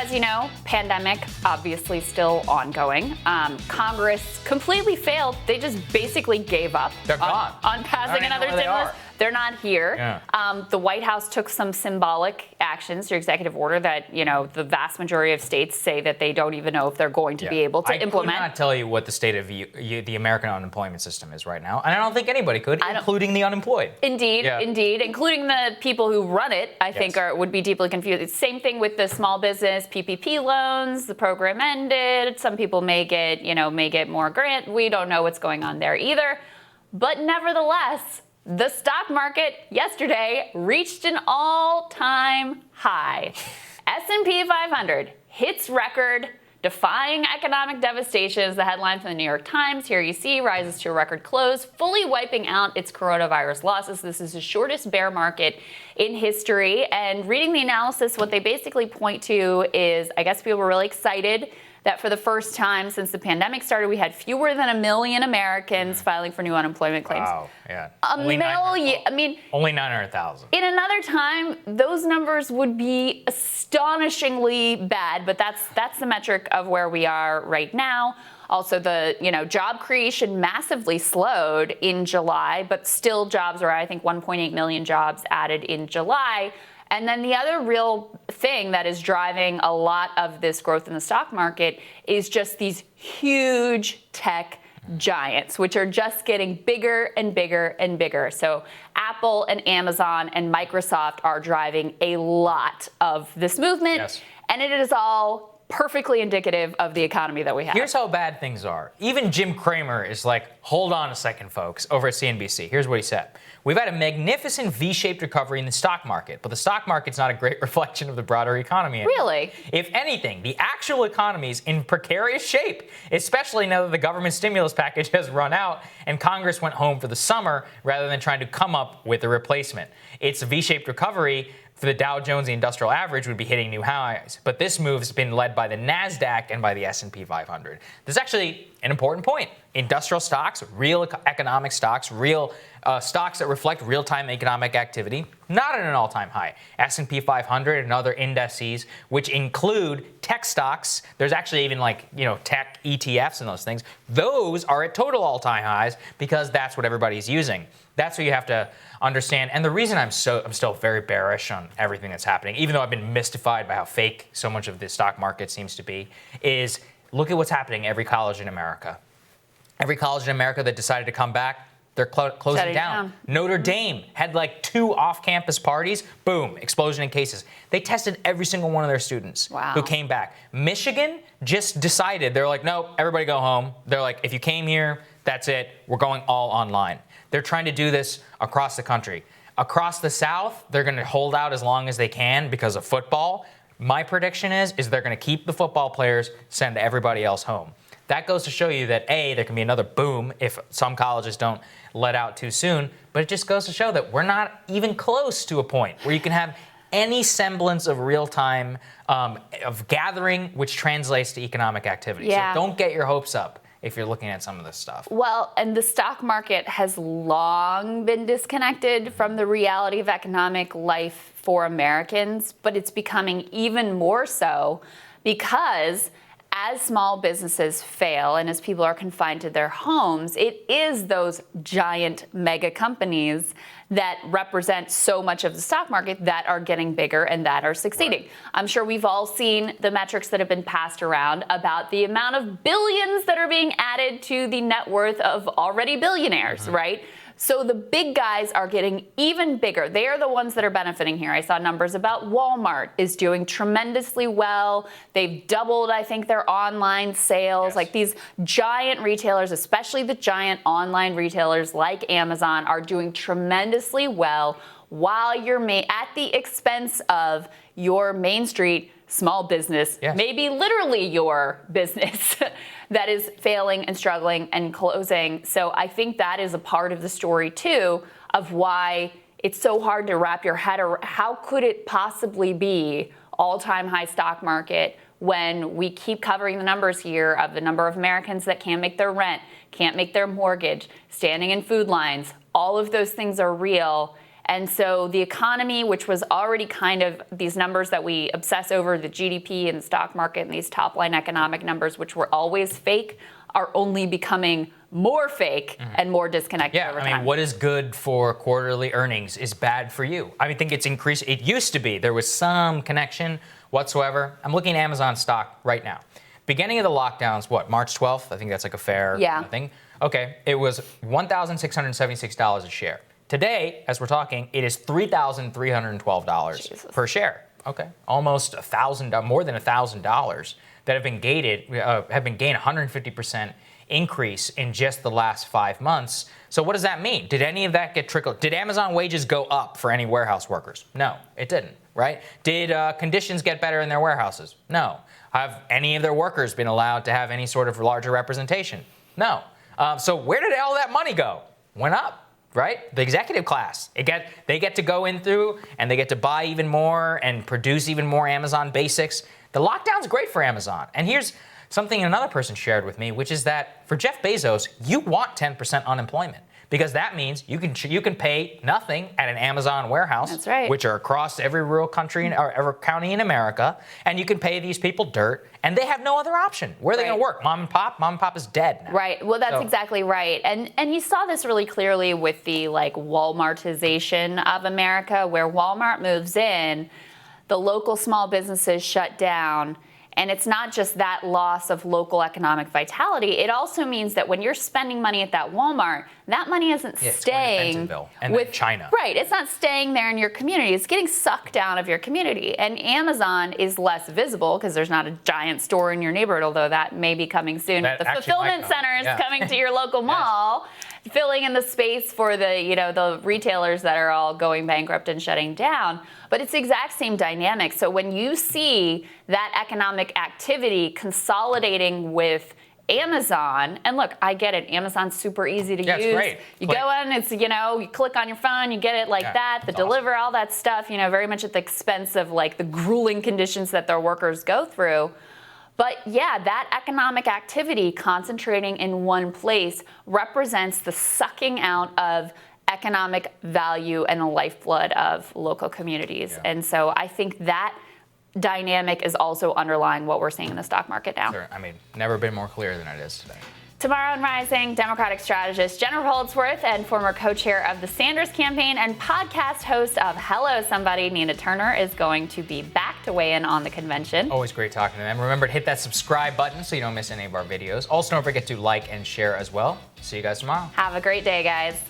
as you know, pandemic obviously still ongoing. Congress completely failed. They just basically gave up on passing another stimulus. They're not here. Yeah. The White House took some symbolic actions through executive order that, the vast majority of states say that they don't even know if they're going to be able to implement. I could not tell you what the state of the American unemployment system is right now. And I don't think anybody could, including the unemployed. Indeed. Including the people who run it, I think would be deeply confused. It's the same thing with the small business PPP loans. The program ended. Some people may get more grant. We don't know what's going on there either. But nevertheless, the stock market yesterday reached an all-time high. S&P 500 hits record, defying economic devastation is the headline from the New York Times. Here you see, rises to a record close, fully wiping out its coronavirus losses. This is the shortest bear market in history. And reading the analysis, what they basically point to is, I guess people were really excited that for the first time since the pandemic started, we had fewer than 1 million Americans filing for new unemployment claims. Wow, yeah. Only 900,000. In another time, those numbers would be astonishingly bad, but that's the metric of where we are right now. Also, the job creation massively slowed in July, but still jobs are, I think, 1.8 million jobs added in July. And then the other real thing that is driving a lot of this growth in the stock market is just these huge tech giants, which are just getting bigger and bigger and bigger. So Apple and Amazon and Microsoft are driving a lot of this movement. Yes. And it is all perfectly indicative of the economy that we have. Here's how bad things are. Even Jim Cramer is like, hold on a second, folks, over at CNBC. Here's what he said. We've had a magnificent V-shaped recovery in the stock market, but the stock market's not a great reflection of the broader economy anymore. Really? If anything, the actual economy is in precarious shape, especially now that the government stimulus package has run out and Congress went home for the summer rather than trying to come up with a replacement. It's a V-shaped recovery. For the Dow Jones, the industrial average would be hitting new highs. But this move has been led by the NASDAQ and by the S&P 500. This is actually an important point. Industrial stocks, real economic stocks, real stocks that reflect real-time economic activity, not at an all-time high. S&P 500 and other indices, which include tech stocks, there's actually even tech ETFs and those things, those are at total all-time highs because that's what everybody's using. That's what you have to understand. And the reason I'm still very bearish on everything that's happening, even though I've been mystified by how fake so much of the stock market seems to be, is look at what's happening at every college in America. Every college in America that decided to come back, they're closing down. Notre Dame had 2 off-campus parties. Boom, explosion in cases. They tested every single one of their students who came back. Michigan just decided, they're like, no, everybody go home. They're like, if you came here, that's it. We're going all online. They're trying to do this across the country. Across the South, they're going to hold out as long as they can because of football. My prediction is they're going to keep the football players, send everybody else home. That goes to show you that, A, there can be another boom if some colleges don't let out too soon, but it just goes to show that we're not even close to a point where you can have any semblance of real-time of gathering, which translates to economic activity. Yeah. So don't get your hopes up if you're looking at some of this stuff. Well, and the stock market has long been disconnected from the reality of economic life for Americans, but it's becoming even more so because as small businesses fail and as people are confined to their homes, it is those giant mega companies that represent so much of the stock market that are getting bigger and that are succeeding. Right. I'm sure we've all seen the metrics that have been passed around about the amount of billions that are being added to the net worth of already billionaires, right? So the big guys are getting even bigger. They are the ones that are benefiting here. I saw numbers about Walmart is doing tremendously well. They've doubled, I think, their online sales. Yes. Like these giant retailers, especially the giant online retailers like Amazon, are doing tremendously well while you're at the expense of your Main Street small business, yes, maybe literally your business that is failing and struggling and closing. So I think that is a part of the story, too, of why it's so hard to wrap your head around. How could it possibly be all-time high stock market when we keep covering the numbers here of the number of Americans that can't make their rent, can't make their mortgage, standing in food lines? All of those things are real. And so the economy, which was already kind of these numbers that we obsess over, the GDP and the stock market and these top line economic numbers, which were always fake, are only becoming more fake and more disconnected over time. I mean, what is good for quarterly earnings is bad for you. I think it's increased. It used to be there was some connection whatsoever. I'm looking at Amazon stock right now. Beginning of the lockdowns, what, March 12th? I think that's like a fair thing. Okay, it was $1,676 a share. Today, as we're talking, it is $3,312 per share. Okay, almost $1,000, more than $1,000 that have been gained 150% increase in just the last 5 months. So what does that mean? Did any of that get trickled? Did Amazon wages go up for any warehouse workers? No, it didn't, right? Did conditions get better in their warehouses? No. Have any of their workers been allowed to have any sort of larger representation? No. So where did all that money go? Went up, right? The executive class. They get to go in through and they get to buy even more and produce even more Amazon basics. The lockdown's great for Amazon. And here's something another person shared with me, which is that for Jeff Bezos, you want 10% unemployment because that means you can pay nothing at an Amazon warehouse, That's right. which are across every rural country or every county in America, and you can pay these people dirt, and they have no other option. Where are they going to work? Mom and pop? Mom and pop is dead now. Right. Well, that's exactly right. And you saw this really clearly with the Walmartization of America, where Walmart moves in, the local small businesses shut down. And it's not just that loss of local economic vitality. It also means that when you're spending money at that Walmart, that money isn't staying with China. Right. It's not staying there in your community. It's getting sucked out of your community. And Amazon is less visible because there's not a giant store in your neighborhood, although that may be coming soon. The fulfillment center is coming to your local mall, filling in the space for the retailers that are all going bankrupt and shutting down. But it's the exact same dynamic. So when you see that economic activity consolidating with Amazon, and look, I get it. Amazon's super easy to use. It's great. You go in, it's, you click on your phone, you get it like that, the deliver, all that stuff, very much at the expense of the grueling conditions that their workers go through. But that economic activity concentrating in one place represents the sucking out of economic value and the lifeblood of local communities. Yeah. And so I think that dynamic is also underlying what we're seeing in the stock market now. Sure. I mean, never been more clear than it is today. Tomorrow on Rising, Democratic strategist Jennifer Holdsworth and former co-chair of the Sanders campaign and podcast host of Hello Somebody, Nina Turner, is going to be back to weigh in on the convention. Always great talking to them. Remember to hit that subscribe button so you don't miss any of our videos. Also, don't forget to like and share as well. See you guys tomorrow. Have a great day, guys.